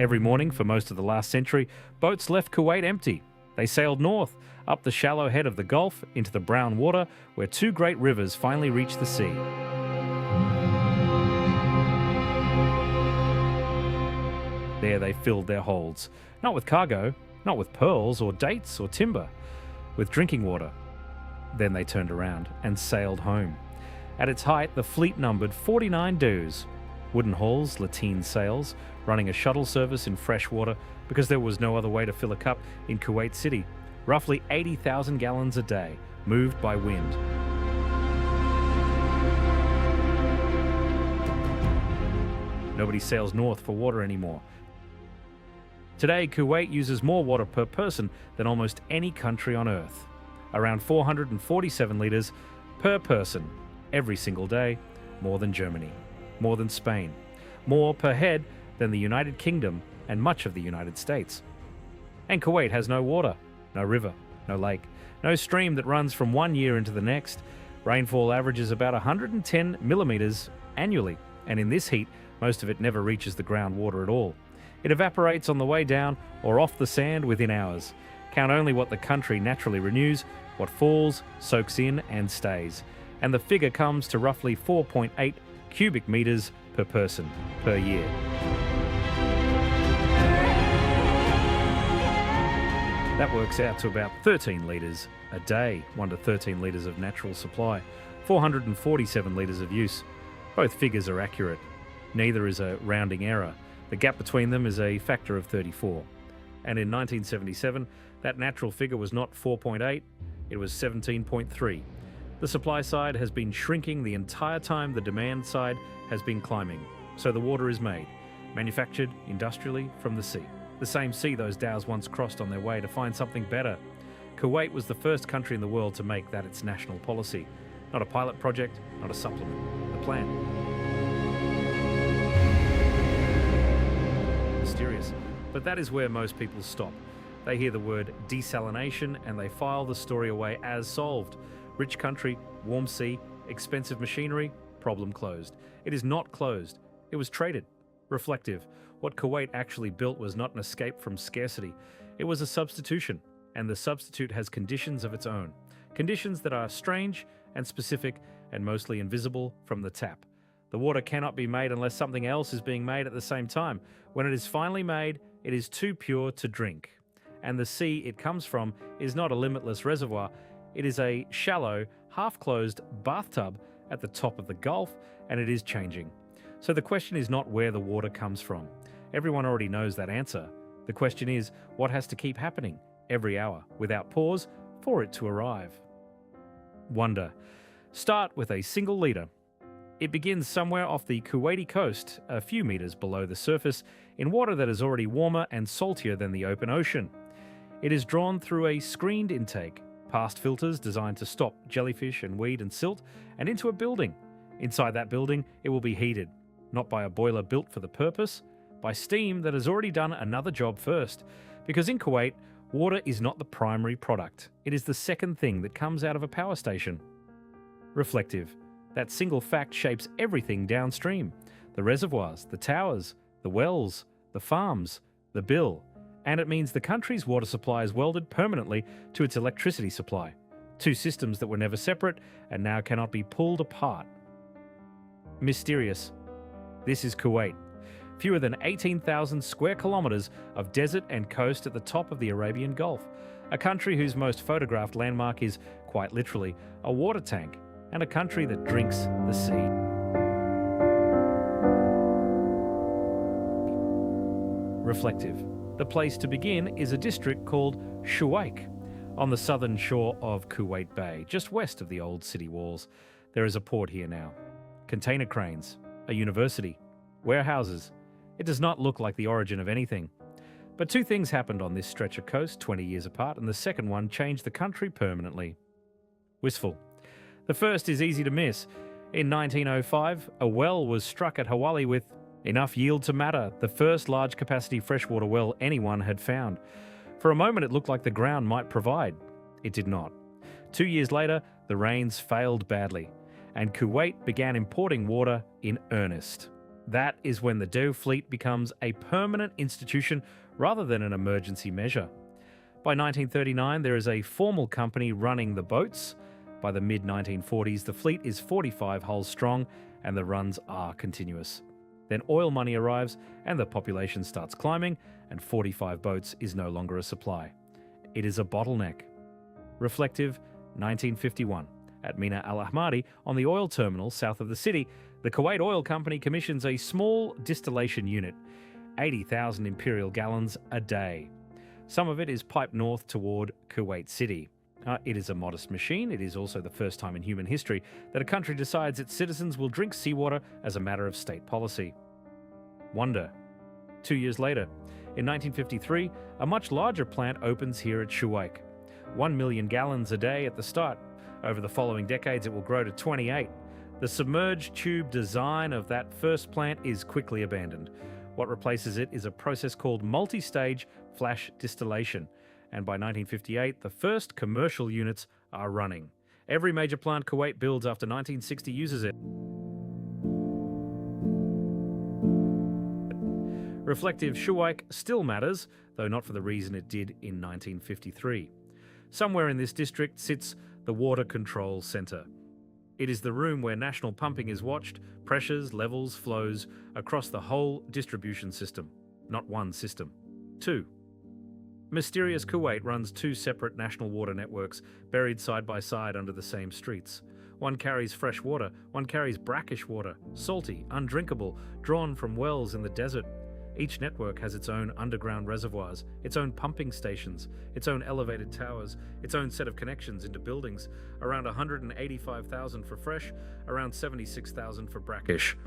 Every morning for most of the last century, boats left Kuwait empty. They sailed north, up the shallow head of the Gulf, into the brown water, where two great rivers finally reach the sea. There they filled their holds, not with cargo, not with pearls or dates or timber, with drinking water. Then they turned around and sailed home. At its height, the fleet numbered 49 doos, wooden hulls, lateen sails, running a shuttle service in fresh water because there was no other way to fill a cup in Kuwait City. Roughly 80,000 gallons a day, moved by wind. Nobody sails north for water anymore. Today, Kuwait uses more water per person than almost any country on Earth. Around 447 litres per person every single day, more than Germany, more than Spain, more per head than the United Kingdom and much of the United States. And Kuwait has no water, no river, no lake, no stream that runs from one year into the next. Rainfall averages about 110 millimetres annually, and in this heat, most of it never reaches the groundwater at all. It evaporates on the way down or off the sand within hours. Count only what the country naturally renews, what falls, soaks in and stays. And the figure comes to roughly 4.8 cubic metres per person per year. That works out to about 13 litres a day, 1 to 13 litres of natural supply, 447 litres of use. Both figures are accurate. Neither is a rounding error. The gap between them is a factor of 34. And in 1977, that natural figure was not 4.8, it was 17.3. The supply side has been shrinking the entire time the demand side has been climbing. So the water is made, manufactured industrially from the sea. The same sea those dhows once crossed on their way to find something better. Kuwait was the first country in the world to make that its national policy. Not a pilot project, not a supplement, a plan. Mysterious. But that is where most people stop. They hear the word desalination and they file the story away as solved. Rich country, warm sea, expensive machinery, problem closed. It is not closed. It was traded. Reflective. What Kuwait actually built was not an escape from scarcity. It was a substitution, and the substitute has conditions of its own. Conditions that are strange and specific and mostly invisible from the tap. The water cannot be made unless something else is being made at the same time. When it is finally made, it is too pure to drink. And the sea it comes from is not a limitless reservoir. It is a shallow, half-closed bathtub at the top of the Gulf, and it is changing. So the question is not where the water comes from. Everyone already knows that answer. The question is, what has to keep happening every hour, without pause, for it to arrive? Wonder. Start with a single litre. It begins somewhere off the Kuwaiti coast, a few metres below the surface, in water that is already warmer and saltier than the open ocean. It is drawn through a screened intake, past filters designed to stop jellyfish and weed and silt, and into a building. Inside that building, it will be heated, not by a boiler built for the purpose, by steam that has already done another job first. Because in Kuwait, water is not the primary product. It is the second thing that comes out of a power station. Reflective. That single fact shapes everything downstream. The reservoirs, the towers, the wells, the farms, the bill. And it means the country's water supply is welded permanently to its electricity supply. Two systems that were never separate and now cannot be pulled apart. Mysterious. This is Kuwait. Fewer than 18,000 square kilometres of desert and coast at the top of the Arabian Gulf. A country whose most photographed landmark is, quite literally, a water tank. And a country that drinks the sea. Reflective. The place to begin is a district called Shuwaik, on the southern shore of Kuwait Bay, just west of the old city walls. There is a port here now. Container cranes, a university, warehouses. It does not look like the origin of anything. But two things happened on this stretch of coast 20 years apart, and the second one changed the country permanently. Wistful. The first is easy to miss. In 1905, a well was struck at Hawali with enough yield to matter, the first large-capacity freshwater well anyone had found. For a moment, it looked like the ground might provide. It did not. 2 years later, the rains failed badly, and Kuwait began importing water in earnest. That is when the DEW fleet becomes a permanent institution rather than an emergency measure. By 1939, there is a formal company running the boats. By the mid-1940s, the fleet is 45 hulls strong and the runs are continuous. Then oil money arrives and the population starts climbing, and 45 boats is no longer a supply. It is a bottleneck. Reflective, 1951. At Mina Al Ahmadi, on the oil terminal south of the city, the Kuwait Oil Company commissions a small distillation unit, 80,000 imperial gallons a day. Some of it is piped north toward Kuwait City. It is a modest machine. It is also the first time in human history that a country decides its citizens will drink seawater as a matter of state policy. Wonder. 2 years later, in 1953, a much larger plant opens here at Shuwaik. 1 million gallons a day at the start. Over the following decades, it will grow to 28. The submerged tube design of that first plant is quickly abandoned. What replaces it is a process called multi-stage flash distillation. And by 1958, the first commercial units are running. Every major plant Kuwait builds after 1960 uses it. Reflective Shuwaik still matters, though not for the reason it did in 1953. Somewhere in this district sits the Water Control Centre. It is the room where national pumping is watched, pressures, levels, flows across the whole distribution system. Not one system. 2. Mysterious Kuwait runs 2 separate national water networks, buried side by side under the same streets. One carries fresh water, one carries brackish water, salty, undrinkable, drawn from wells in the desert. Each network has its own underground reservoirs, its own pumping stations, its own elevated towers, its own set of connections into buildings, around 185,000 for fresh, around 76,000 for brackish.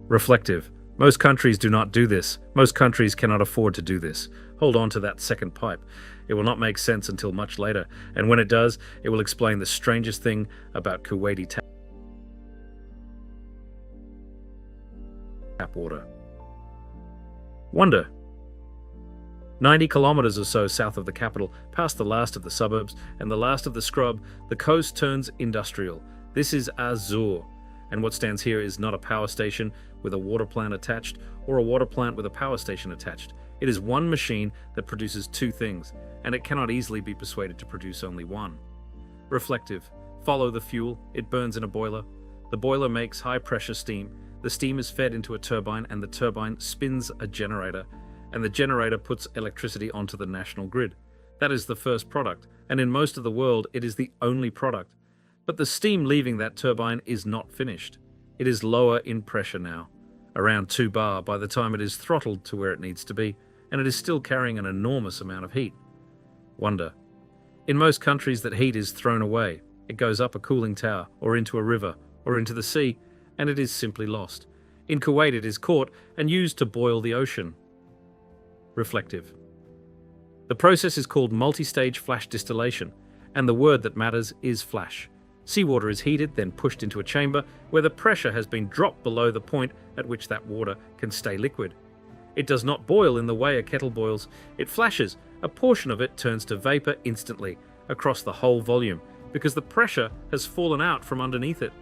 Reflective. Most countries do not do this. Most countries cannot afford to do this. Hold on to that second pipe. It will not make sense until much later, and when it does, it will explain the strangest thing about Kuwaiti tap water. Wonder. 90 kilometres or so south of the capital, past the last of the suburbs and the last of the scrub, the coast turns industrial. This is Azur, and what stands here is not a power station with a water plant attached or a water plant with a power station attached. It is one machine that produces 2 things, and it cannot easily be persuaded to produce only one. Reflective. Follow the fuel. It burns in a boiler. The boiler makes high-pressure steam. The steam is fed into a turbine, and the turbine spins a generator, and the generator puts electricity onto the national grid. That is the first product, and in most of the world, it is the only product. But the steam leaving that turbine is not finished. It is lower in pressure now, around 2 bar by the time it is throttled to where it needs to be, and it is still carrying an enormous amount of heat. Wonder. In most countries, that heat is thrown away. It goes up a cooling tower, or into a river, or into the sea, and it is simply lost. In Kuwait, it is caught and used to boil the ocean. Reflective. The process is called multi-stage flash distillation, and the word that matters is flash. Seawater is heated, then pushed into a chamber where the pressure has been dropped below the point at which that water can stay liquid. It does not boil in the way a kettle boils. It flashes. A portion of it turns to vapor instantly, across the whole volume, because the pressure has fallen out from underneath it.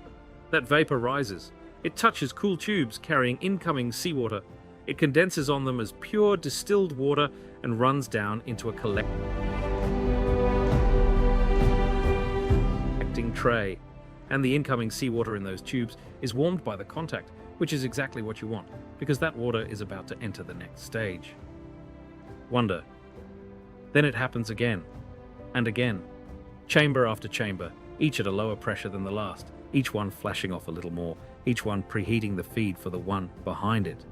That vapor rises. It touches cool tubes carrying incoming seawater. It condenses on them as pure distilled water and runs down into a collecting tray. And the incoming seawater in those tubes is warmed by the contact, which is exactly what you want, because that water is about to enter the next stage. Wonder. Then it happens again, and again. Chamber after chamber, each at a lower pressure than the last, each one flashing off a little more, each one preheating the feed for the one behind it.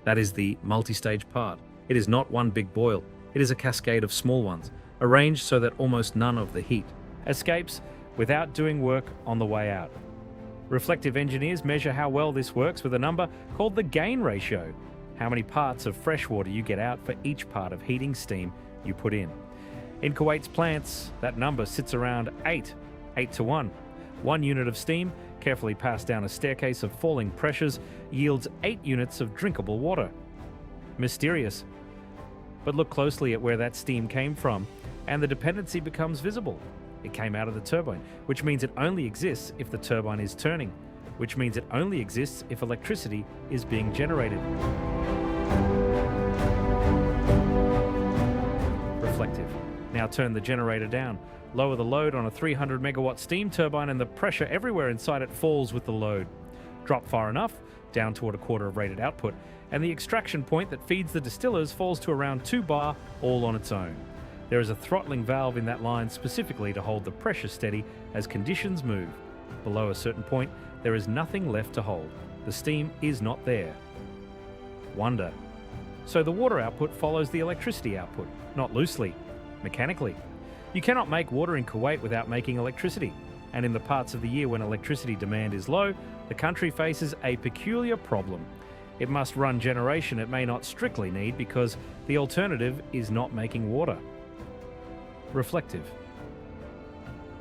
That is the multi-stage part. It is not one big boil. It is a cascade of small ones, arranged so that almost none of the heat escapes without doing work on the way out. Reflective engineers measure how well this works with a number called the gain ratio, how many parts of fresh water you get out for each part of heating steam you put in. In Kuwait's plants, that number sits around 8 to 1. 1 unit of steam, carefully passed down a staircase of falling pressures, yields 8 units of drinkable water. Mysterious. But look closely at where that steam came from, and the dependency becomes visible. It came out of the turbine, which means it only exists if the turbine is turning. which means it only exists if electricity is being generated. Reflective. Now turn the generator down. Lower the load on a 300 megawatt steam turbine and the pressure everywhere inside it falls with the load. Drop far enough, down toward a quarter of rated output, and the extraction point that feeds the distillers falls to around 2 bar all on its own. There is a throttling valve in that line specifically to hold the pressure steady as conditions move. Below a certain point, there is nothing left to hold. The steam is not there. Wonder. So the water output follows the electricity output, not loosely, mechanically. You cannot make water in Kuwait without making electricity, and in the parts of the year when electricity demand is low, the country faces a peculiar problem. It must run generation it may not strictly need because the alternative is not making water. Reflective.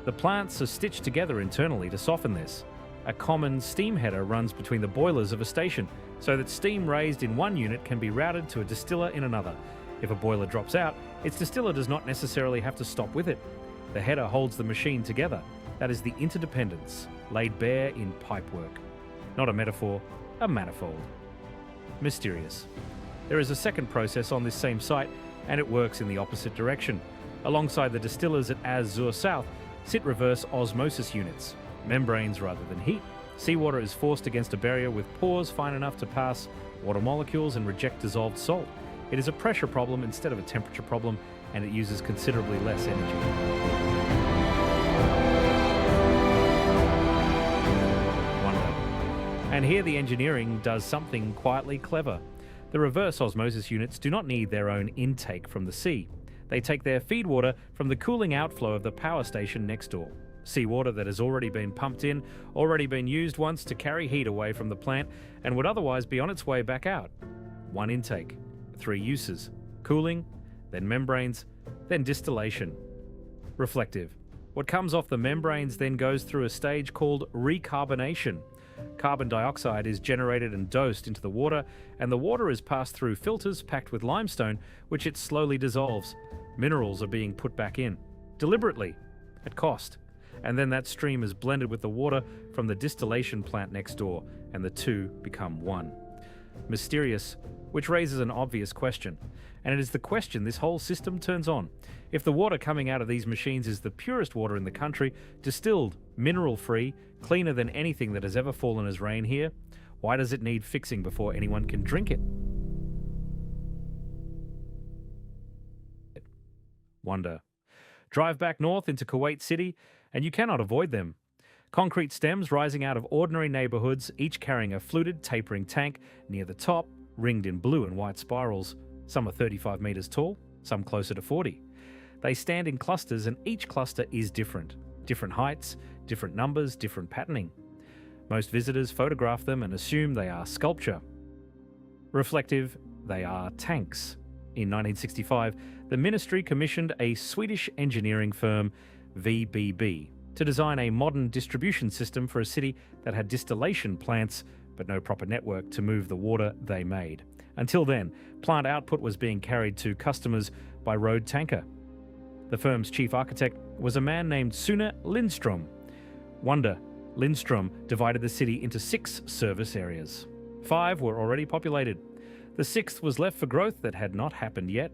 The plants are stitched together internally to soften this. A common steam header runs between the boilers of a station so that steam raised in one unit can be routed to a distiller in another. If a boiler drops out, its distiller does not necessarily have to stop with it. The header holds the machine together. That is the interdependence, laid bare in pipework. Not a metaphor, a manifold. Mysterious. There is a second process on this same site, and it works in the opposite direction. Alongside the distillers at Az-Zur South sit reverse osmosis units, membranes rather than heat. Seawater is forced against a barrier with pores fine enough to pass water molecules and reject dissolved salt. It is a pressure problem instead of a temperature problem, and it uses considerably less energy. Wonder. And here the engineering does something quietly clever. The reverse osmosis units do not need their own intake from the sea. They take their feed water from the cooling outflow of the power station next door. Seawater that has already been pumped in, already been used once to carry heat away from the plant, and would otherwise be on its way back out. One intake, 3 uses: cooling, then membranes, then distillation. Reflective. What comes off the membranes then goes through a stage called recarbonation. Carbon dioxide is generated and dosed into the water, and the water is passed through filters packed with limestone, which it slowly dissolves. Minerals are being put back in, deliberately, at cost. And then that stream is blended with the water from the distillation plant next door, and the two become one. Mysterious, which raises an obvious question. And it is the question this whole system turns on. If the water coming out of these machines is the purest water in the country, distilled, mineral-free, cleaner than anything that has ever fallen as rain here, why does it need fixing before anyone can drink it? Wonder. Drive back north into Kuwait City, and you cannot avoid them. Concrete stems rising out of ordinary neighbourhoods, each carrying a fluted, tapering tank near the top, ringed in blue and white spirals. Some are 35 metres tall, some closer to 40. They stand in clusters, and each cluster is different. Different heights, different numbers, different patterning. Most visitors photograph them and assume they are sculpture. Reflective, they are tanks. In 1965, the ministry commissioned a Swedish engineering firm, VBB, to design a modern distribution system for a city that had distillation plants but no proper network to move the water they made. Until then, plant output was being carried to customers by road tanker. The firm's chief architect was a man named Sune Lindström. Wonder, Lindström divided the city into 6 service areas. 5 were already populated. The 6th was left for growth that had not happened yet.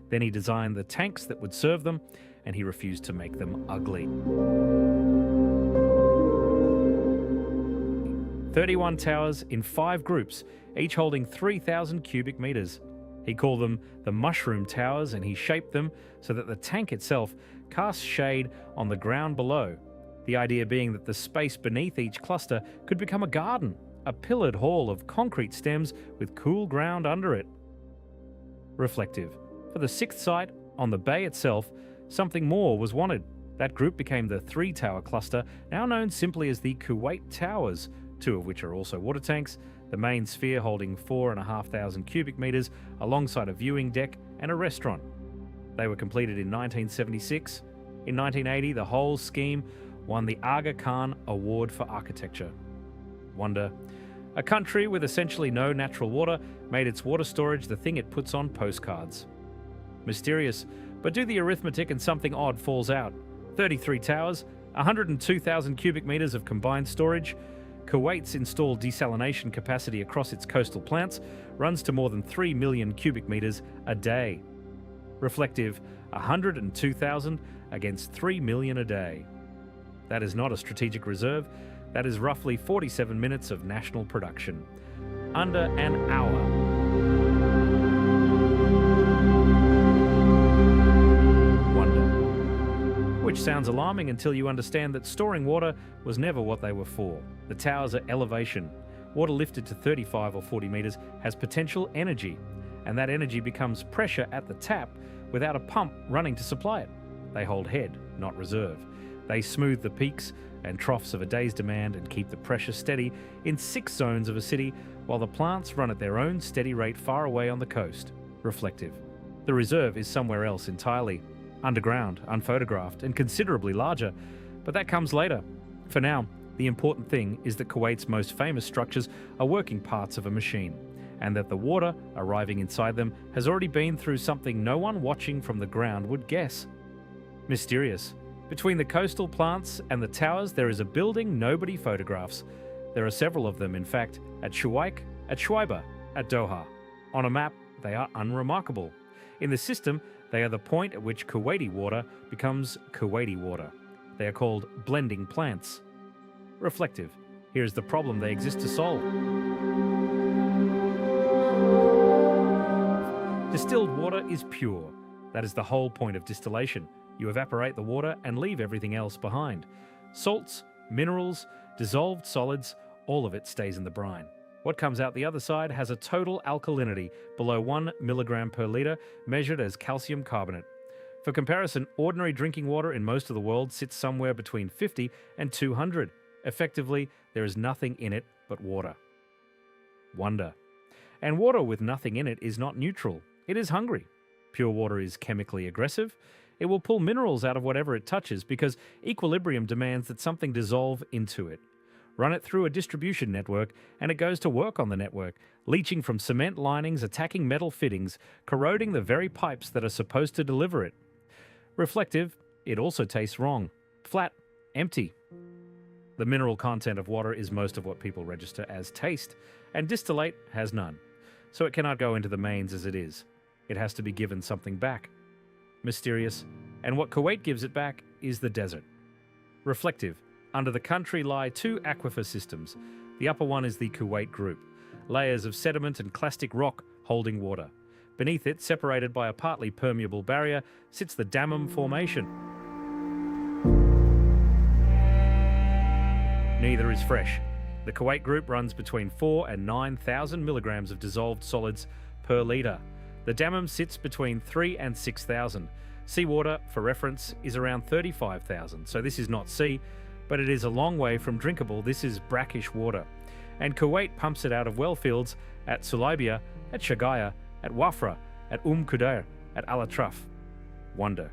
Then he designed the tanks that would serve them, and he refused to make them ugly. 31 towers in 5 groups, each holding 3,000 cubic meters. He called them the mushroom towers, and he shaped them so that the tank itself casts shade on the ground below. The idea being that the space beneath each cluster could become a garden, a pillared hall of concrete stems with cool ground under it. Reflective. For the 6th site, on the bay itself, something more was wanted. That group became the 3-tower cluster, now known simply as the Kuwait Towers, 2 of which are also water tanks, the main sphere holding 4,500 cubic meters alongside a viewing deck and a restaurant. They were completed in 1976. In 1980, the whole scheme won the Aga Khan Award for Architecture. Wonder. A country with essentially no natural water made its water storage the thing it puts on postcards. Mysterious, but do the arithmetic and something odd falls out. 33 towers, 102,000 cubic meters of combined storage. Kuwait's installed desalination capacity across its coastal plants runs to more than 3 million cubic metres a day. Reflective, 102,000 against 3 million a day. That is not a strategic reserve, that is roughly 47 minutes of national production. Under an hour. Wonder. Which sounds alarming until you understand that storing water was never what they were for. The towers are elevation. Water lifted to 35 or 40 metres has potential energy, and that energy becomes pressure at the tap without a pump running to supply it. They hold head, not reserve. They smooth the peaks and troughs of a day's demand and keep the pressure steady in 6 zones of a city while the plants run at their own steady rate far away on the coast. Reflective. The reserve is somewhere else entirely. Underground, unphotographed, and considerably larger. But that comes later. For now, the important thing is that Kuwait's most famous structures are working parts of a machine, and that the water arriving inside them has already been through something no one watching from the ground would guess. Mysterious. Between the coastal plants and the towers, there is a building nobody photographs. There are several of them, in fact, at Shuwaik, at Shuaiba, at Doha. On a map, they are unremarkable. In the system, they are the point at which Kuwaiti water becomes Kuwaiti water. They are called blending plants. Reflective. Here is the problem they exist to solve. Distilled water is pure. That is the whole point of distillation. You evaporate the water and leave everything else behind. Salts, minerals, dissolved solids, all of it stays in the brine. What comes out the other side has a total alkalinity below 1 milligram per litre, measured as calcium carbonate. For comparison, ordinary drinking water in most of the world sits somewhere between 50 and 200. Effectively, there is nothing in it but water. Wonder. And water with nothing in it is not neutral. It is hungry. Pure water is chemically aggressive. It will pull minerals out of whatever it touches because equilibrium demands that something dissolve into it. Run it through a distribution network and it goes to work on the network, leaching from cement linings, attacking metal fittings, corroding the very pipes that are supposed to deliver it. Reflective, it also tastes wrong. Flat, empty. The mineral content of water is most of what people register as taste, and distillate has none. So it cannot go into the mains as it is. It has to be given something back. Mysterious, and what Kuwait gives it back is the desert. Reflective, under the country lie 2 aquifer systems. The upper one is the Kuwait Group, layers of sediment and clastic rock holding water. Beneath it, separated by a partly permeable barrier, sits the Dammam Formation. Neither is fresh. The Kuwait Group runs between 4 and 9,000 milligrams of dissolved solids per litre. The Dammam sits between 3 and 6,000. Seawater, for reference, is around 35,000, so this is not sea, but it is a long way from drinkable. This is brackish water. And Kuwait pumps it out of well fields at Sulaibia, at Shagaya, at Wafra, at Kudair, at Al Atraf. Wonder.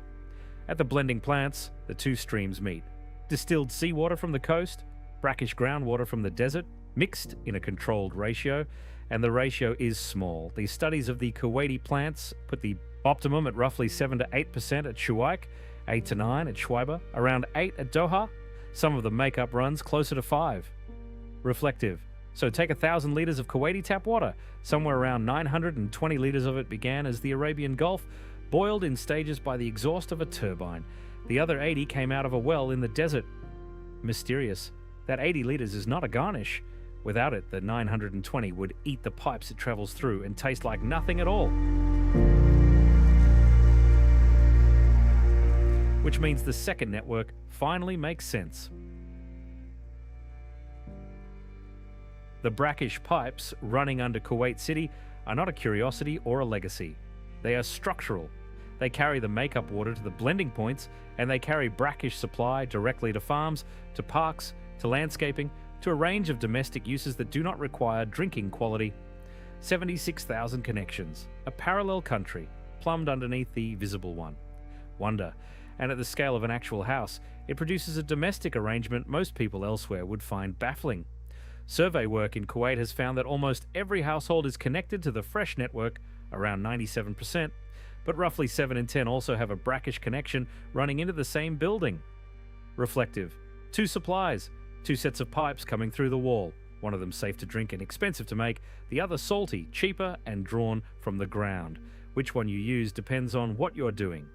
At the blending plants, the 2 streams meet. Distilled seawater from the coast, brackish groundwater from the desert, mixed in a controlled ratio, and the ratio is small. The studies of the Kuwaiti plants put the optimum at roughly 7 to 8% at Shuwaik, 8 to 9 at Shuaiba, around 8 at Doha. Some of the makeup runs closer to 5. Reflective. So take 1,000 litres of Kuwaiti tap water. Somewhere around 920 litres of it began as the Arabian Gulf, boiled in stages by the exhaust of a turbine. The other 80 came out of a well in the desert. Mysterious. That 80 litres is not a garnish. Without it, the 920 would eat the pipes it travels through and taste like nothing at all. Which means the second network finally makes sense. The brackish pipes running under Kuwait City are not a curiosity or a legacy. They are structural. They carry the makeup water to the blending points, and they carry brackish supply directly to farms, to parks, to landscaping, to a range of domestic uses that do not require drinking quality. 76,000 connections, a parallel country, plumbed underneath the visible one. Wonder. And at the scale of an actual house, it produces a domestic arrangement most people elsewhere would find baffling. Survey work in Kuwait has found that almost every household is connected to the fresh network, around 97%, but roughly 7 in 10 also have a brackish connection running into the same building. Reflective. 2 supplies, Two sets of pipes coming through the wall. One of them safe to drink and expensive to make, the other salty, cheaper and drawn from the ground. Which one you use depends on what you're doing.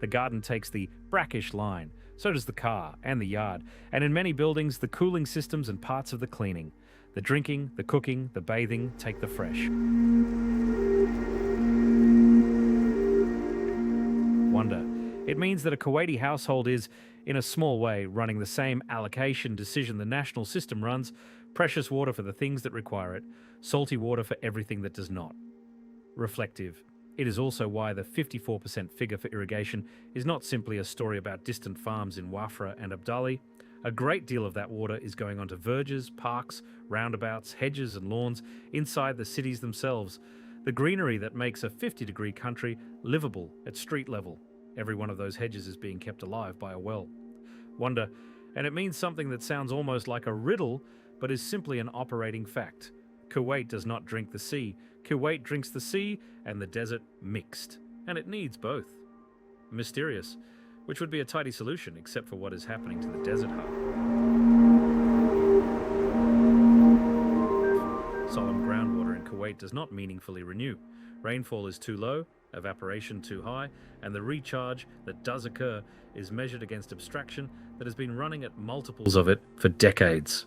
The garden takes the brackish line, so does the car and the yard, and in many buildings the cooling systems and parts of the cleaning. The drinking, the cooking, the bathing take the fresh. Wonder. It means that a Kuwaiti household is, in a small way, running the same allocation decision the national system runs: precious water for the things that require it, salty water for everything that does not. Reflective. It is also why the 54% figure for irrigation is not simply a story about distant farms in Wafra and Abdali. A great deal of that water is going onto verges, parks, roundabouts, hedges and lawns inside the cities themselves. The greenery that makes a 50-degree country livable at street level. Every one of those hedges is being kept alive by a well. Wonder, and it means something that sounds almost like a riddle, but is simply an operating fact. Kuwait does not drink the sea. Kuwait drinks the sea and the desert mixed. And it needs both. Mysterious, which would be a tidy solution except for what is happening to the desert hub. Solemn groundwater in Kuwait does not meaningfully renew. Rainfall is too low, evaporation too high, and the recharge that does occur is measured against abstraction that has been running at multiples of it for decades.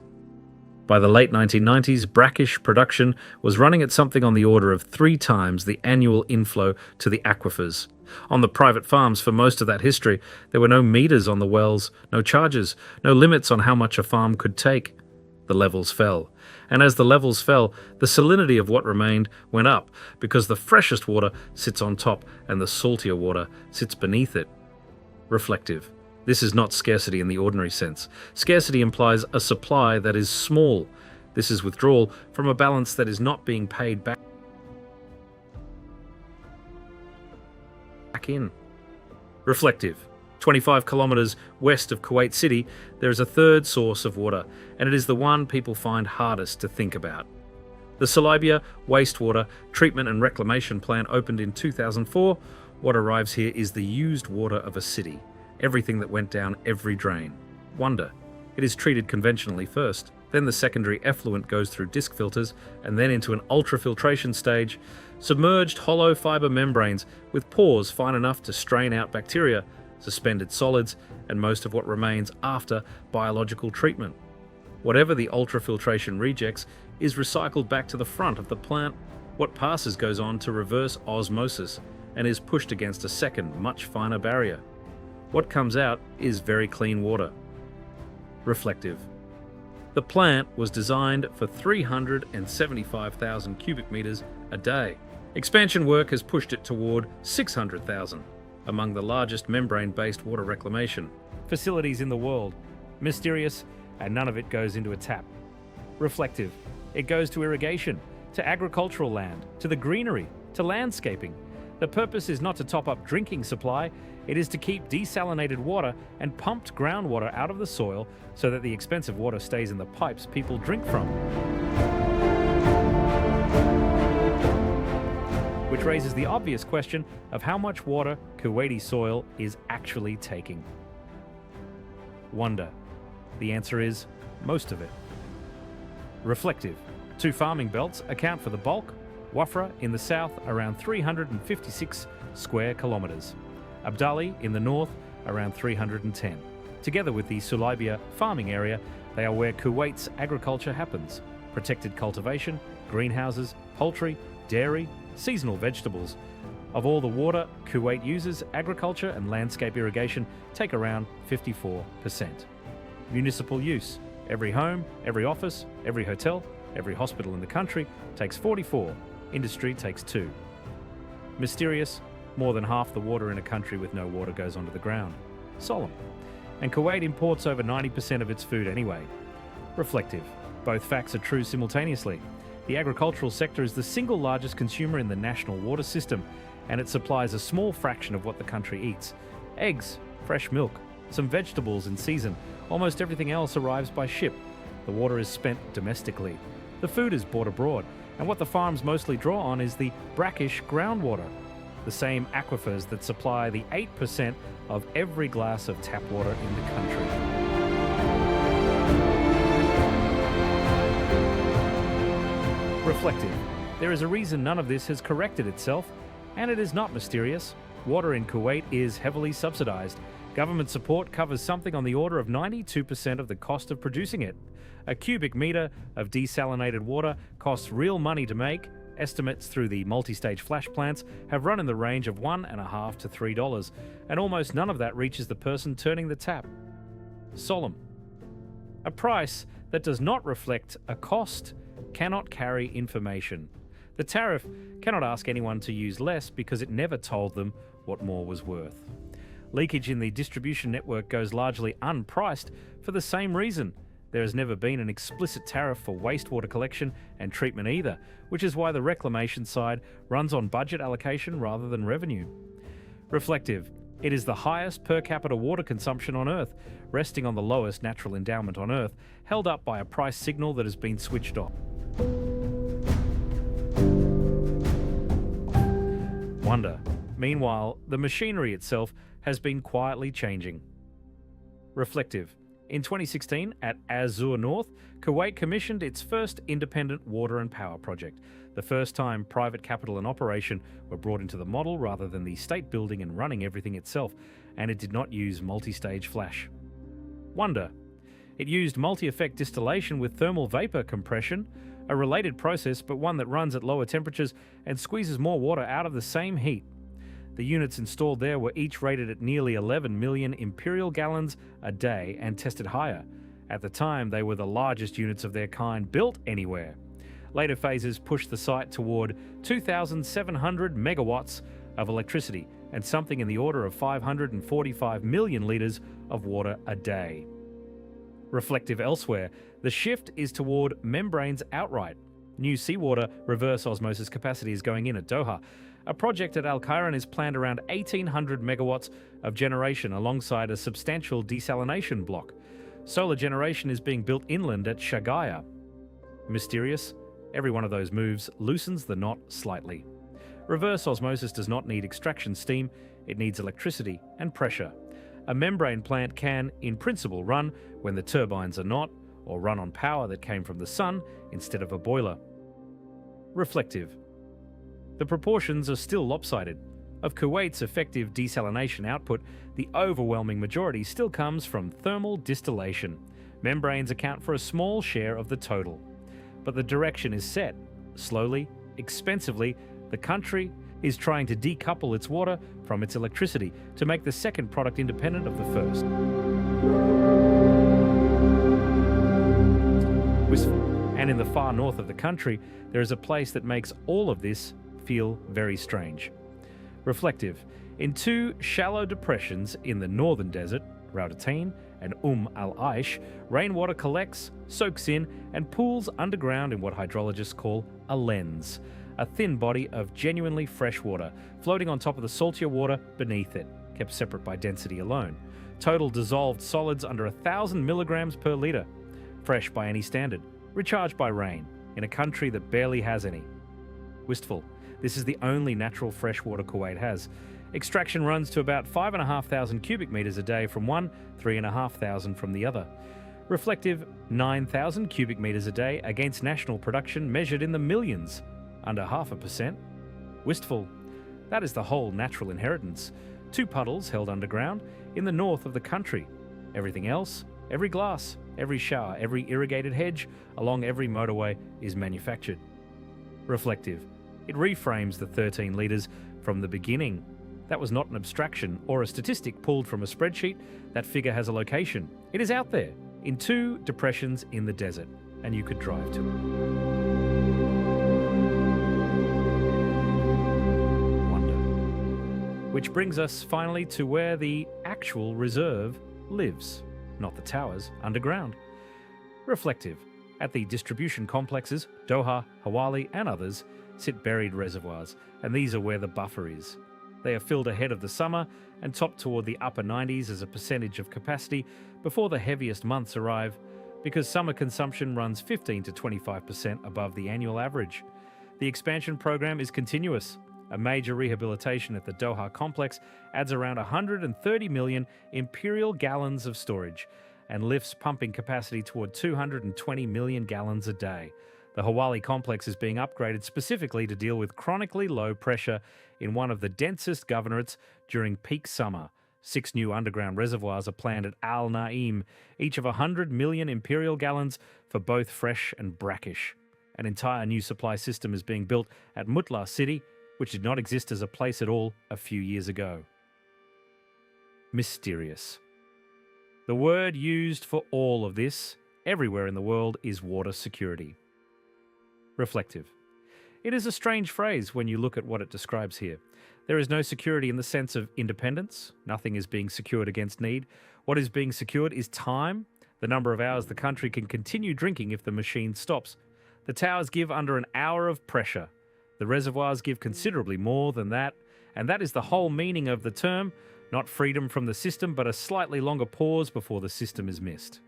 By the late 1990s, brackish production was running at something on the order of 3 times the annual inflow to the aquifers. On the private farms for most of that history, there were no meters on the wells, no charges, no limits on how much a farm could take. The levels fell. And as the levels fell, the salinity of what remained went up, because the freshest water sits on top and the saltier water sits beneath it. Reflective. This is not scarcity in the ordinary sense. Scarcity implies a supply that is small. This is withdrawal from a balance that is not being paid back in. Reflective. 25 kilometers west of Kuwait City, there is a third source of water, and it is the one people find hardest to think about. The Salibia Wastewater Treatment and Reclamation Plant opened in 2004. What arrives here is the used water of a city. Everything that went down every drain. Wonder. It is treated conventionally first. Then the secondary effluent goes through disc filters and then into an ultrafiltration stage. Submerged hollow fiber membranes with pores fine enough to strain out bacteria, suspended solids, and most of what remains after biological treatment. Whatever the ultrafiltration rejects is recycled back to the front of the plant. What passes goes on to reverse osmosis and is pushed against a second, much finer barrier. What comes out is very clean water. Reflective. The plant was designed for 375,000 cubic meters a day. Expansion work has pushed it toward 600,000, among the largest membrane-based water reclamation facilities in the world. Mysterious, and none of it goes into a tap. Reflective. It goes to irrigation, to agricultural land, to the greenery, to landscaping. The purpose is not to top up drinking supply, it is to keep desalinated water and pumped groundwater out of the soil so that the expensive water stays in the pipes people drink from. Which raises the obvious question of how much water Kuwaiti soil is actually taking. Wonder. The answer is most of it. Reflective. 2 farming belts account for the bulk. Wafra in the south around 356 square kilometers. Abdali in the north around 310. Together with the Sulaibia farming area, they are where Kuwait's agriculture happens. Protected cultivation, greenhouses, poultry, dairy, seasonal vegetables. Of all the water Kuwait uses, agriculture and landscape irrigation take around 54%. Municipal use. Every home, every office, every hotel, every hospital in the country takes 44. Industry takes 2. Mysterious. More than half the water in a country with no water goes onto the ground. Solemn. And Kuwait imports over 90% of its food anyway. Reflective. Both facts are true simultaneously. The agricultural sector is the single largest consumer in the national water system, and it supplies a small fraction of what the country eats. Eggs, fresh milk, some vegetables in season. Almost everything else arrives by ship. The water is spent domestically. The food is bought abroad, and what the farms mostly draw on is the brackish groundwater. The same aquifers that supply the 8% of every glass of tap water in the country. Reflective. There is a reason none of this has corrected itself, and it is not mysterious. Water in Kuwait is heavily subsidised. Government support covers something on the order of 92% of the cost of producing it. A cubic metre of desalinated water costs real money to make. Estimates through the multi-stage flash plants have run in the range of $1.50 to $3, and almost none of that reaches the person turning the tap. Solemn. A price that does not reflect a cost cannot carry information. The tariff cannot ask anyone to use less because it never told them what more was worth. Leakage in the distribution network goes largely unpriced for the same reason. There has never been an explicit tariff for wastewater collection and treatment either, which is why the reclamation side runs on budget allocation rather than revenue. Reflective. It is the highest per capita water consumption on Earth, resting on the lowest natural endowment on Earth, held up by a price signal that has been switched off. Wonder. Meanwhile, the machinery itself has been quietly changing. Reflective. In 2016, at Azure North, Kuwait commissioned its first independent water and power project, the first time private capital and operation were brought into the model rather than the state building and running everything itself, and it did not use multi-stage flash. Wonder. It used multi-effect distillation with thermal vapor compression, a related process but one that runs at lower temperatures and squeezes more water out of the same heat. The units installed there were each rated at nearly 11 million imperial gallons a day and tested higher. At the time, they were the largest units of their kind built anywhere. Later phases pushed the site toward 2,700 megawatts of electricity and something in the order of 545 million litres of water a day. Reflective elsewhere, the shift is toward membranes outright. New seawater reverse osmosis capacity is going in at Doha. A project at Al Khairan is planned around 1,800 megawatts of generation alongside a substantial desalination block. Solar generation is being built inland at Shagaya. Mysterious? Every one of those moves loosens the knot slightly. Reverse osmosis does not need extraction steam, it needs electricity and pressure. A membrane plant can, in principle, run when the turbines are not, or run on power that came from the sun instead of a boiler. Reflective. The proportions are still lopsided. Of Kuwait's effective desalination output, the overwhelming majority still comes from thermal distillation. Membranes account for a small share of the total. But the direction is set. Slowly, expensively, the country is trying to decouple its water from its electricity to make the second product independent of the first. Wistful. And in the far north of the country, there is a place that makes all of this feel very strange. Reflective. In two shallow depressions in the northern desert, Raudatain and al-Aish, rainwater collects, soaks in, and pools underground in what hydrologists call a lens, a thin body of genuinely fresh water floating on top of the saltier water beneath it, kept separate by density alone. Total dissolved solids under 1,000 milligrams per litre, fresh by any standard, recharged by rain, in a country that barely has any. Wistful. This is the only natural freshwater Kuwait has. Extraction runs to about 5,500 cubic metres a day from one, 3,500 from the other. Reflective, 9,000 cubic metres a day against national production measured in the millions, under 0.5%. Wistful. That is the whole natural inheritance. Two puddles held underground in the north of the country. Everything else, every glass, every shower, every irrigated hedge along every motorway is manufactured. Reflective. It reframes the 13 litres from the beginning. That was not an abstraction or a statistic pulled from a spreadsheet. That figure has a location. It is out there, in two depressions in the desert, and you could drive to it. Wonder. Which brings us finally to where the actual reserve lives, not the towers, underground. Reflective. At the distribution complexes, Doha, Hawali, and others, sit buried reservoirs, and these are where the buffer is. They are filled ahead of the summer and topped toward the upper 90s as a percentage of capacity before the heaviest months arrive, because summer consumption runs 15 to 25% above the annual average. The expansion program is continuous. A major rehabilitation at the Doha complex adds around 130 million imperial gallons of storage and lifts pumping capacity toward 220 million gallons a day. The Hawali complex is being upgraded specifically to deal with chronically low pressure in one of the densest governorates during peak summer. 6 new underground reservoirs are planned at Al Naim, each of 100 million imperial gallons for both fresh and brackish. An entire new supply system is being built at Mutla City, which did not exist as a place at all a few years ago. Mysterious. The word used for all of this, everywhere in the world, is water security. Reflective. It is a strange phrase when you look at what it describes here. There is no security in the sense of independence. Nothing is being secured against need. What is being secured is time, the number of hours the country can continue drinking if the machine stops. The towers give under an hour of pressure. The reservoirs give considerably more than that, and that is the whole meaning of the term, not freedom from the system, but a slightly longer pause before the system is missed.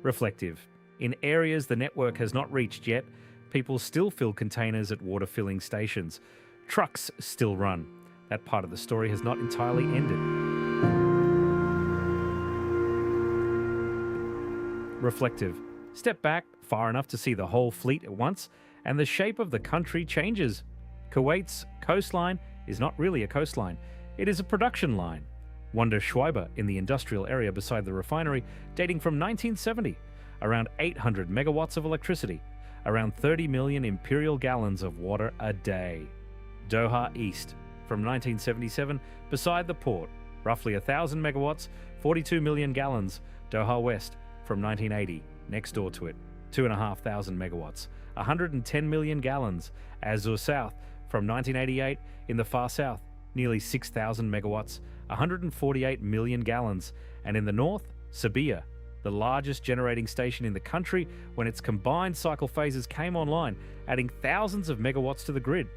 Reflective. In areas the network has not reached yet, people still fill containers at water filling stations. Trucks still run. That part of the story has not entirely ended. Reflective. Step back far enough to see the whole fleet at once, and the shape of the country changes. Kuwait's coastline is not really a coastline. It is a production line. Wanda Schweiber in the industrial area beside the refinery, dating from 1970. Around 800 megawatts of electricity. Around 30 million imperial gallons of water a day. Doha East, from 1977, beside the port, roughly 1,000 megawatts, 42 million gallons. Doha West, from 1980, next door to it, 2,500 megawatts, 110 million gallons. Azure South, from 1988, in the far south, nearly 6,000 megawatts, 148 million gallons. And in the north, Sabia, the largest generating station in the country when its combined cycle phases came online, adding thousands of megawatts to the grid.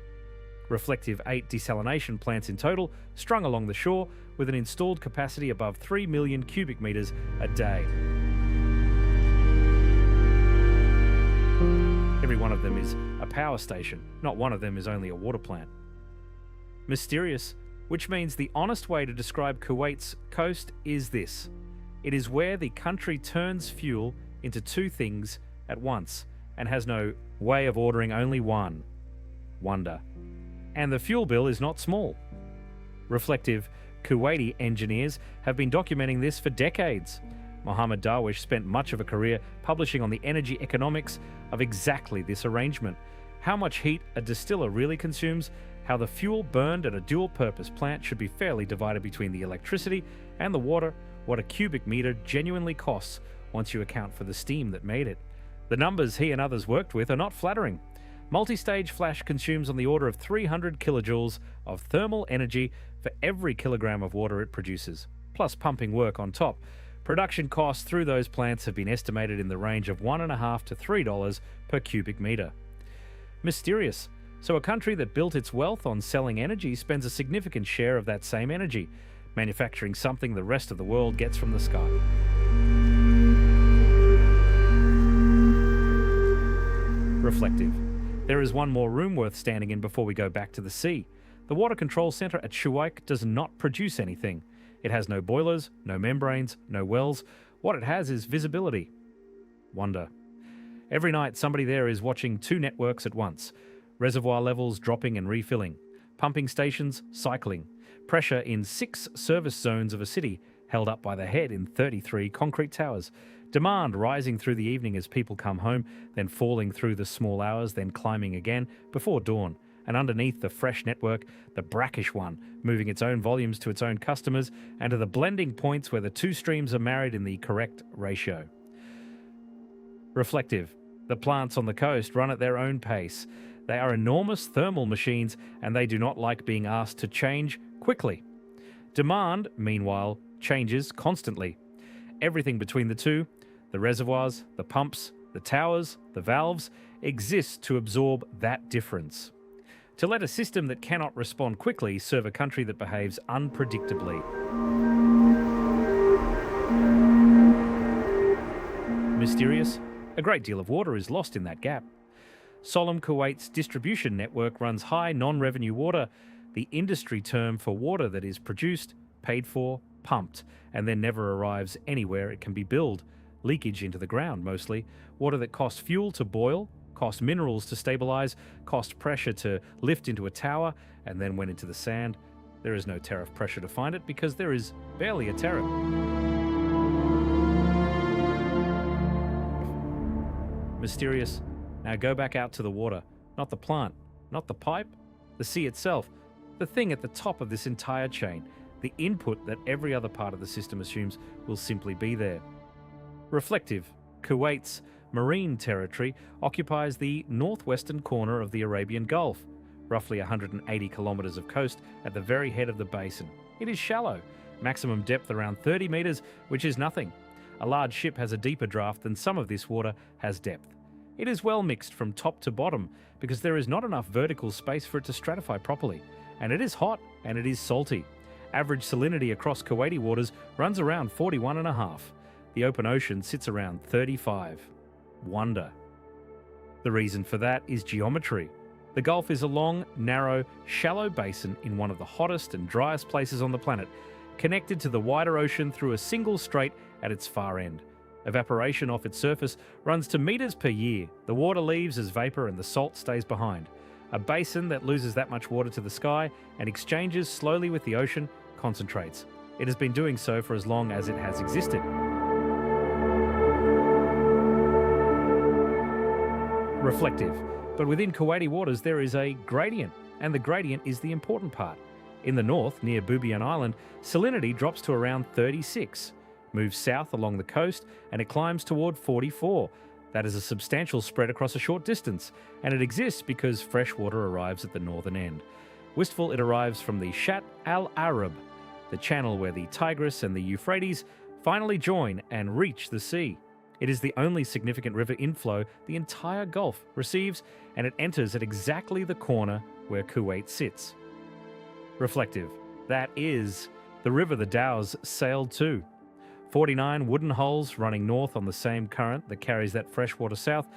Reflective 8 desalination plants in total, strung along the shore, with an installed capacity above 3 million cubic metres a day. Every one of them is a power station, not one of them is only a water plant. Mysterious, which means the honest way to describe Kuwait's coast is this. It is where the country turns fuel into two things at once and has no way of ordering only one. Wonder. And the fuel bill is not small. Reflective, Kuwaiti engineers have been documenting this for decades. Mohammed Darwish spent much of a career publishing on the energy economics of exactly this arrangement. How much heat a distiller really consumes, how the fuel burned at a dual-purpose plant should be fairly divided between the electricity and the water, what a cubic metre genuinely costs once you account for the steam that made it. The numbers he and others worked with are not flattering. Multi-stage flash consumes on the order of 300 kilojoules of thermal energy for every kilogram of water it produces, plus pumping work on top. Production costs through those plants have been estimated in the range of $1.50 to $3 per cubic metre. Mysterious. So a country that built its wealth on selling energy spends a significant share of that same energy, manufacturing something the rest of the world gets from the sky. Reflective. There is one more room worth standing in before we go back to the sea. The Water Control Centre at Shuwaik does not produce anything. It has no boilers, no membranes, no wells. What it has is visibility. Wonder. Every night somebody there is watching two networks at once. Reservoir levels dropping and refilling. Pumping stations cycling. Pressure in 6 service zones of a city held up by the head in 33 concrete towers. Demand rising through the evening as people come home, then falling through the small hours, then climbing again before dawn. And underneath the fresh network, the brackish one, moving its own volumes to its own customers and to the blending points where the two streams are married in the correct ratio. Reflective. The plants on the coast run at their own pace. They are enormous thermal machines and they do not like being asked to change quickly. Demand, meanwhile, changes constantly. Everything between the two, the reservoirs, the pumps, the towers, the valves, exists to absorb that difference. To let a system that cannot respond quickly serve a country that behaves unpredictably. Mysterious? A great deal of water is lost in that gap. Solemn Kuwait's distribution network runs high non-revenue water, the industry term for water that is produced, paid for, pumped, and then never arrives anywhere it can be billed. Leakage into the ground, mostly. Water that costs fuel to boil, cost minerals to stabilize, cost pressure to lift into a tower, and then went into the sand. There is no tariff pressure to find it because there is barely a tariff. Mysterious. Now go back out to the water. Not the plant, not the pipe, the sea itself. The thing at the top of this entire chain. The input that every other part of the system assumes will simply be there. Reflective. Kuwait's marine territory occupies the northwestern corner of the Arabian Gulf, roughly 180 kilometres of coast at the very head of the basin. It is shallow, maximum depth around 30 metres, which is nothing. A large ship has a deeper draft than some of this water has depth. It is well mixed from top to bottom because there is not enough vertical space for it to stratify properly. And it is hot and it is salty. Average salinity across Kuwaiti waters runs around 41.5. The open ocean sits around 35. Wonder. The reason for that is geometry. The Gulf is a long, narrow, shallow basin in one of the hottest and driest places on the planet, connected to the wider ocean through a single strait at its far end. Evaporation off its surface runs to meters per year. The water leaves as vapor and the salt stays behind. A basin that loses that much water to the sky and exchanges slowly with the ocean concentrates. It has been doing so for as long as it has existed. Reflective. But within Kuwaiti waters there is a gradient, and the gradient is the important part. In the north, near Bubiyan Island, salinity drops to around 36, moves south along the coast, and it climbs toward 44. That is a substantial spread across a short distance, and it exists because fresh water arrives at the northern end. Wistful, it arrives from the Shat al-Arab, the channel where the Tigris and the Euphrates finally join and reach the sea. It is the only significant river inflow the entire Gulf receives, and it enters at exactly the corner where Kuwait sits. Reflective. That is the river the dhows sailed to. 49 wooden hulls running north on the same current that carries that fresh water south,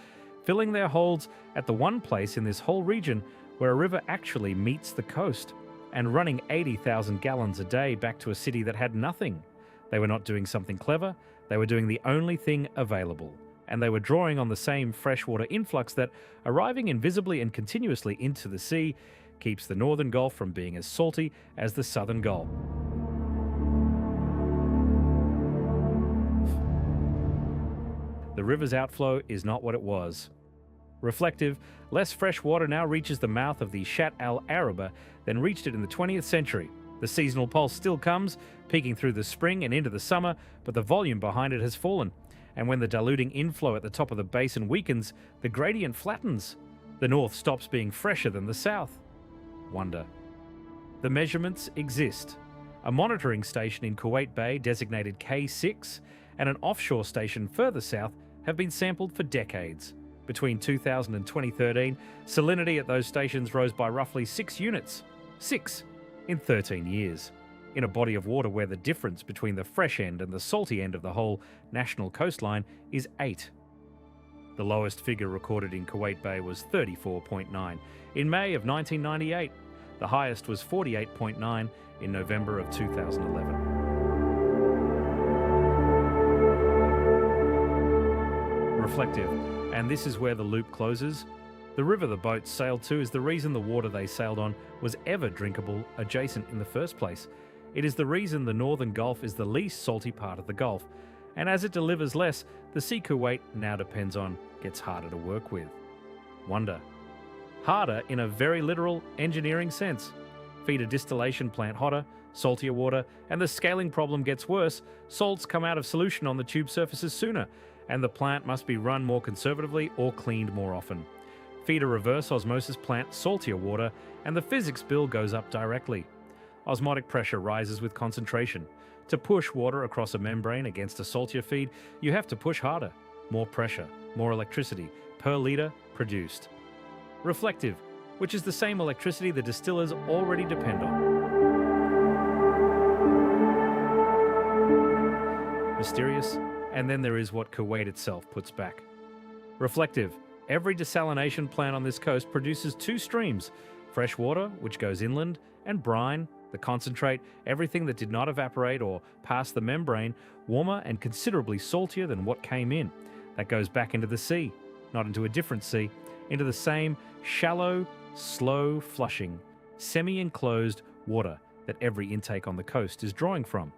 filling their holds at the one place in this whole region where a river actually meets the coast, and running 80,000 gallons a day back to a city that had nothing. They were not doing something clever, they were doing the only thing available, and they were drawing on the same freshwater influx that, arriving invisibly and continuously into the sea, keeps the northern Gulf from being as salty as the southern Gulf. The river's outflow is not what it was. Reflective, less fresh water now reaches the mouth of the Shat al-Araba than reached it in the 20th century. The seasonal pulse still comes, peaking through the spring and into the summer, but the volume behind it has fallen. And when the diluting inflow at the top of the basin weakens, the gradient flattens. The north stops being fresher than the south. Wonder. The measurements exist. A monitoring station in Kuwait Bay designated K6 and an offshore station further south have been sampled for decades. Between 2000 and 2013, salinity at those stations rose by roughly 6 units. 6 in 13 years. In a body of water where the difference between the fresh end and the salty end of the whole national coastline is 8. The lowest figure recorded in Kuwait Bay was 34.9 in May of 1998. The highest was 48.9 in November of 2011. Reflective, and this is where the loop closes. The river the boats sailed to is the reason the water they sailed on was ever drinkable adjacent in the first place. It is the reason the northern Gulf is the least salty part of the Gulf, and as it delivers less, the sea Kuwait now depends on gets harder to work with. Wonder. Harder in a very literal engineering sense. Feed a distillation plant hotter, saltier water, and the scaling problem gets worse. Salts come out of solution on the tube surfaces sooner, and the plant must be run more conservatively or cleaned more often. Feed a reverse osmosis plant saltier water, and the physics bill goes up directly. Osmotic pressure rises with concentration. To push water across a membrane against a saltier feed, you have to push harder. More pressure, more electricity per litre produced. Reflective, which is the same electricity the distillers already depend on. Mysterious, and then there is what Kuwait itself puts back. Reflective, every desalination plant on this coast produces 2 streams, fresh water, which goes inland, and brine, the concentrate, everything that did not evaporate or pass the membrane, warmer and considerably saltier than what came in. That goes back into the sea. not into a different sea, into the same shallow, slow flushing, semi-enclosed water that every intake on the coast is drawing from.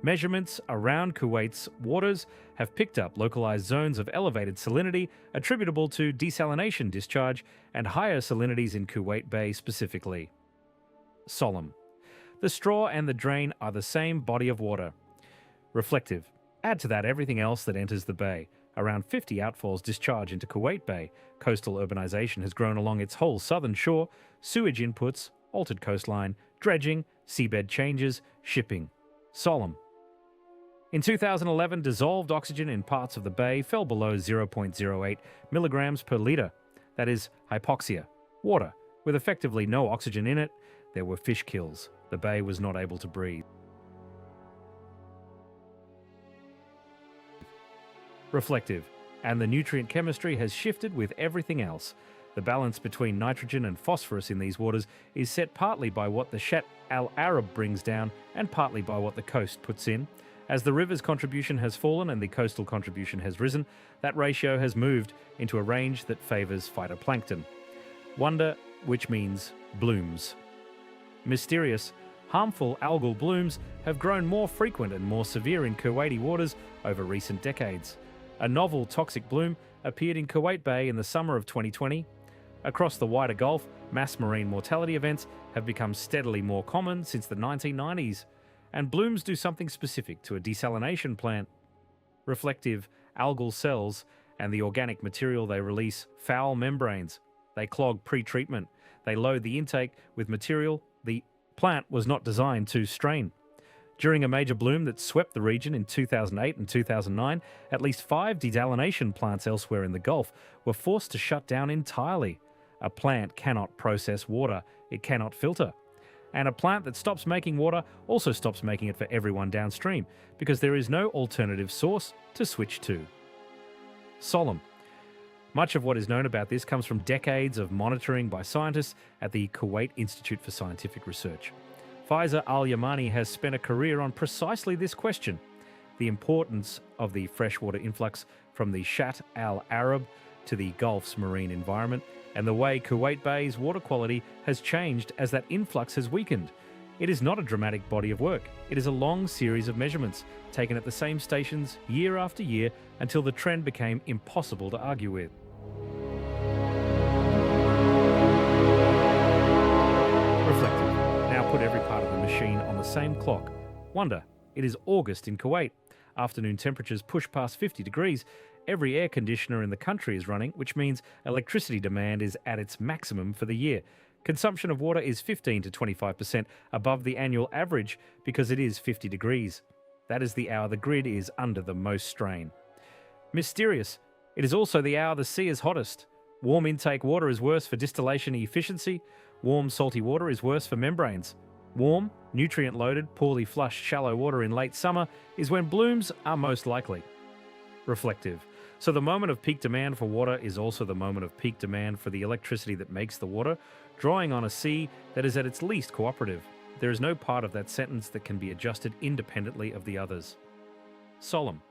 Measurements around Kuwait's waters have picked up localized zones of elevated salinity attributable to desalination discharge and higher salinities in Kuwait Bay specifically. Solemn. The straw and the drain are the same body of water. Reflective. Add to that everything else that enters the bay. Around 50 outfalls discharge into Kuwait Bay. Coastal urbanization has grown along its whole southern shore. Sewage inputs, altered coastline, dredging, seabed changes, shipping. Solemn. In 2011, dissolved oxygen in parts of the bay fell below 0.08 milligrams per litre. That is hypoxia. Water, with effectively no oxygen in it. There were fish kills. The bay was not able to breathe. Reflective. And the nutrient chemistry has shifted with everything else. The balance between nitrogen and phosphorus in these waters is set partly by what the Shat al-Arab brings down and partly by what the coast puts in. As the river's contribution has fallen and the coastal contribution has risen, that ratio has moved into a range that favours phytoplankton. Wonder, which means blooms. Mysterious, harmful algal blooms have grown more frequent and more severe in Kuwaiti waters over recent decades. A novel toxic bloom appeared in Kuwait Bay in the summer of 2020. Across the wider Gulf, mass marine mortality events have become steadily more common since the 1990s. And blooms do something specific to a desalination plant. Reflective algal cells and the organic material they release foul membranes. They clog pre-treatment. They load the intake with material the plant was not designed to strain. During a major bloom that swept the region in 2008 and 2009, at least 5 desalination plants elsewhere in the Gulf were forced to shut down entirely. A plant cannot process water. It cannot filter. And a plant that stops making water also stops making it for everyone downstream because there is no alternative source to switch to. Solemn. Much of what is known about this comes from decades of monitoring by scientists at the Kuwait Institute for Scientific Research. Faiza Al-Yamani has spent a career on precisely this question: the importance of the freshwater influx from the Shat al-Arab to the Gulf's marine environment, and the way Kuwait Bay's water quality has changed as that influx has weakened. It is not a dramatic body of work. It is a long series of measurements, taken at the same stations year after year until the trend became impossible to argue with. Reflective. Now put every part of the machine on the same clock. Wonder. It is August in Kuwait. Afternoon temperatures push past 50 degrees. Every air conditioner in the country is running, which means electricity demand is at its maximum for the year. Consumption of water is 15 to 25% above the annual average because it is 50 degrees. That is the hour the grid is under the most strain. Mysterious. It is also the hour the sea is hottest. Warm intake water is worse for distillation efficiency. Warm, salty water is worse for membranes. Warm, nutrient-loaded, poorly flushed, shallow water in late summer is when blooms are most likely. Reflective. So the moment of peak demand for water is also the moment of peak demand for the electricity that makes the water, drawing on a sea that is at its least cooperative. There is no part of that sentence that can be adjusted independently of the others. Solemn.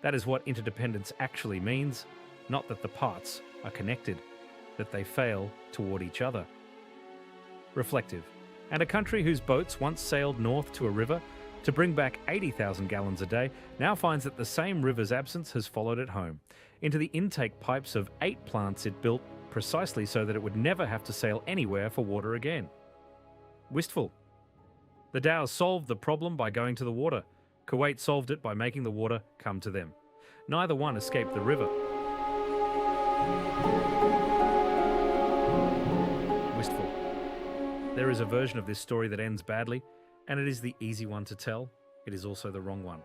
That is what interdependence actually means, not that the parts are connected, that they fail toward each other. Reflective. And a country whose boats once sailed north to a river to bring back 80,000 gallons a day now finds that the same river's absence has followed it home, into the intake pipes of 8 plants it built precisely so that it would never have to sail anywhere for water again. Wistful. The Dows solved the problem by going to the water. Kuwait solved it by making the water come to them. Neither one escaped the river. Wistful. There is a version of this story that ends badly, and it is the easy one to tell. It is also the wrong one.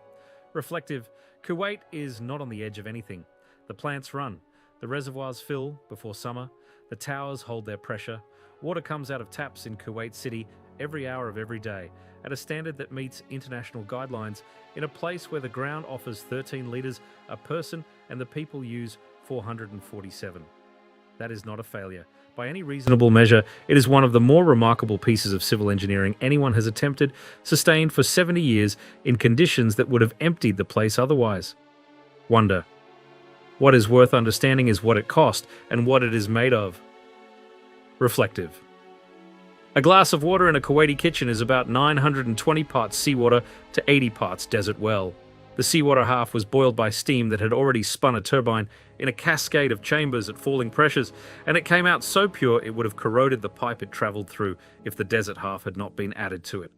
Reflective. Kuwait is not on the edge of anything. The plants run. The reservoirs fill before summer. The towers hold their pressure. Water comes out of taps in Kuwait City every hour of every day, at a standard that meets international guidelines, in a place where the ground offers 13 litres a person and the people use 447. That is not a failure. By any reasonable measure, it is one of the more remarkable pieces of civil engineering anyone has attempted, sustained for 70 years in conditions that would have emptied the place otherwise. Wonder. What is worth understanding is what it cost and what it is made of. Reflective. A glass of water in a Kuwaiti kitchen is about 920 parts seawater to 80 parts desert well. The seawater half was boiled by steam that had already spun a turbine in a cascade of chambers at falling pressures, and it came out so pure it would have corroded the pipe it travelled through if the desert half had not been added to it.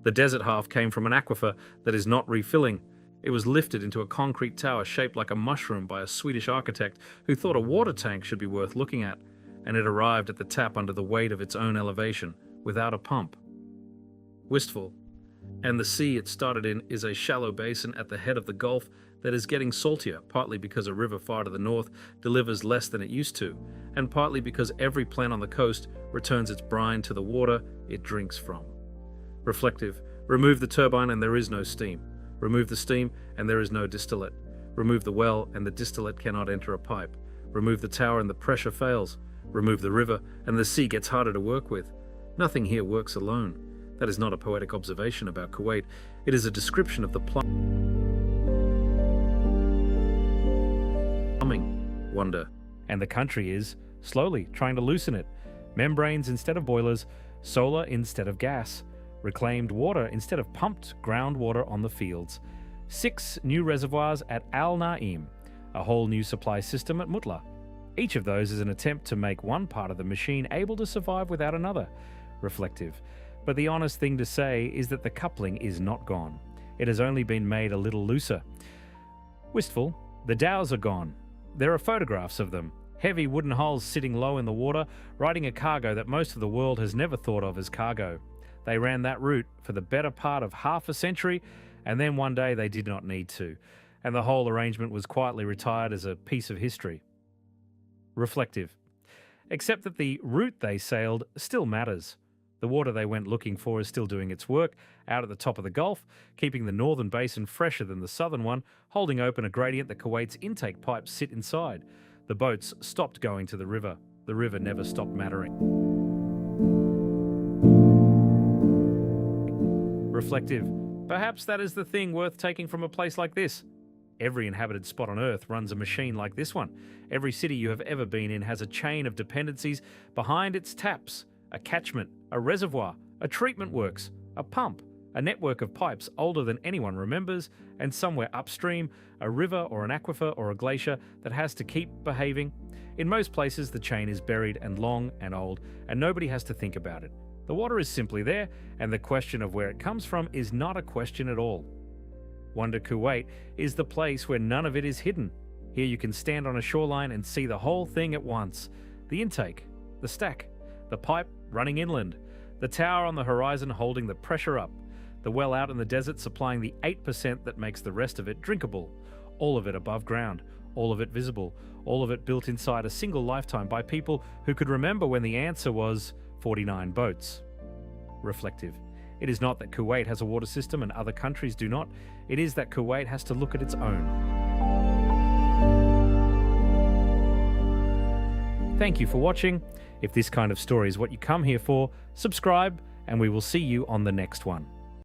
The desert half came from an aquifer that is not refilling. It was lifted into a concrete tower shaped like a mushroom by a Swedish architect who thought a water tank should be worth looking at, and it arrived at the tap under the weight of its own elevation, without a pump. Wistful. And the sea it started in is a shallow basin at the head of the Gulf that is getting saltier, partly because a river far to the north delivers less than it used to, and partly because every plant on the coast returns its brine to the water it drinks from. Reflective. Remove the turbine and there is no steam. Remove the steam and there is no distillate. Remove the well and the distillate cannot enter a pipe. Remove the tower and the pressure fails. Remove the river and the sea gets harder to work with. Nothing here works alone. That is not a poetic observation about Kuwait. It is a description of the plumbing wonder. And the country is, slowly, trying to loosen it. Membranes instead of boilers, solar instead of gas, reclaimed water instead of pumped groundwater on the fields, 6 new reservoirs at Al Naim, a whole new supply system at Mutla. Each of those is an attempt to make one part of the machine able to survive without another. Reflective. But the honest thing to say is that the coupling is not gone. It has only been made a little looser. Wistful. The dhows are gone. There are photographs of them. Heavy wooden hulls sitting low in the water, riding a cargo that most of the world has never thought of as cargo. They ran that route for the better part of half a century, and then one day they did not need to, and the whole arrangement was quietly retired as a piece of history. Reflective. Except that the route they sailed still matters. The water they went looking for is still doing its work out at the top of the Gulf, keeping the northern basin fresher than the southern one, holding open a gradient that Kuwait's intake pipes sit inside. The boats stopped going to the river. The river never stopped mattering. Reflective. Perhaps that is the thing worth taking from a place like this. Every inhabited spot on Earth runs a machine like this one. Every city you have ever been in has a chain of dependencies behind its taps. A catchment, a reservoir, a treatment works, a pump, a network of pipes older than anyone remembers, and somewhere upstream, a river or an aquifer or a glacier that has to keep behaving. In most places, the chain is buried and long and old, and nobody has to think about it. The water is simply there, and the question of where it comes from is not a question at all. Wonder Kuwait is the place where none of it is hidden. Here you can stand on a shoreline and see the whole thing at once. The intake, the stack, the pipe running inland, the tower on the horizon holding the pressure up, the well out in the desert supplying the 8% that makes the rest of it drinkable, all of it above ground, all of it visible, all of it built inside a single lifetime by people who could remember when the answer was 49 boats. Reflective. It is not that Kuwait has a water system and other countries do not. It is that Kuwait has to look at its own. Thank you for watching. If this kind of story is what you come here for, subscribe and we will see you on the next one.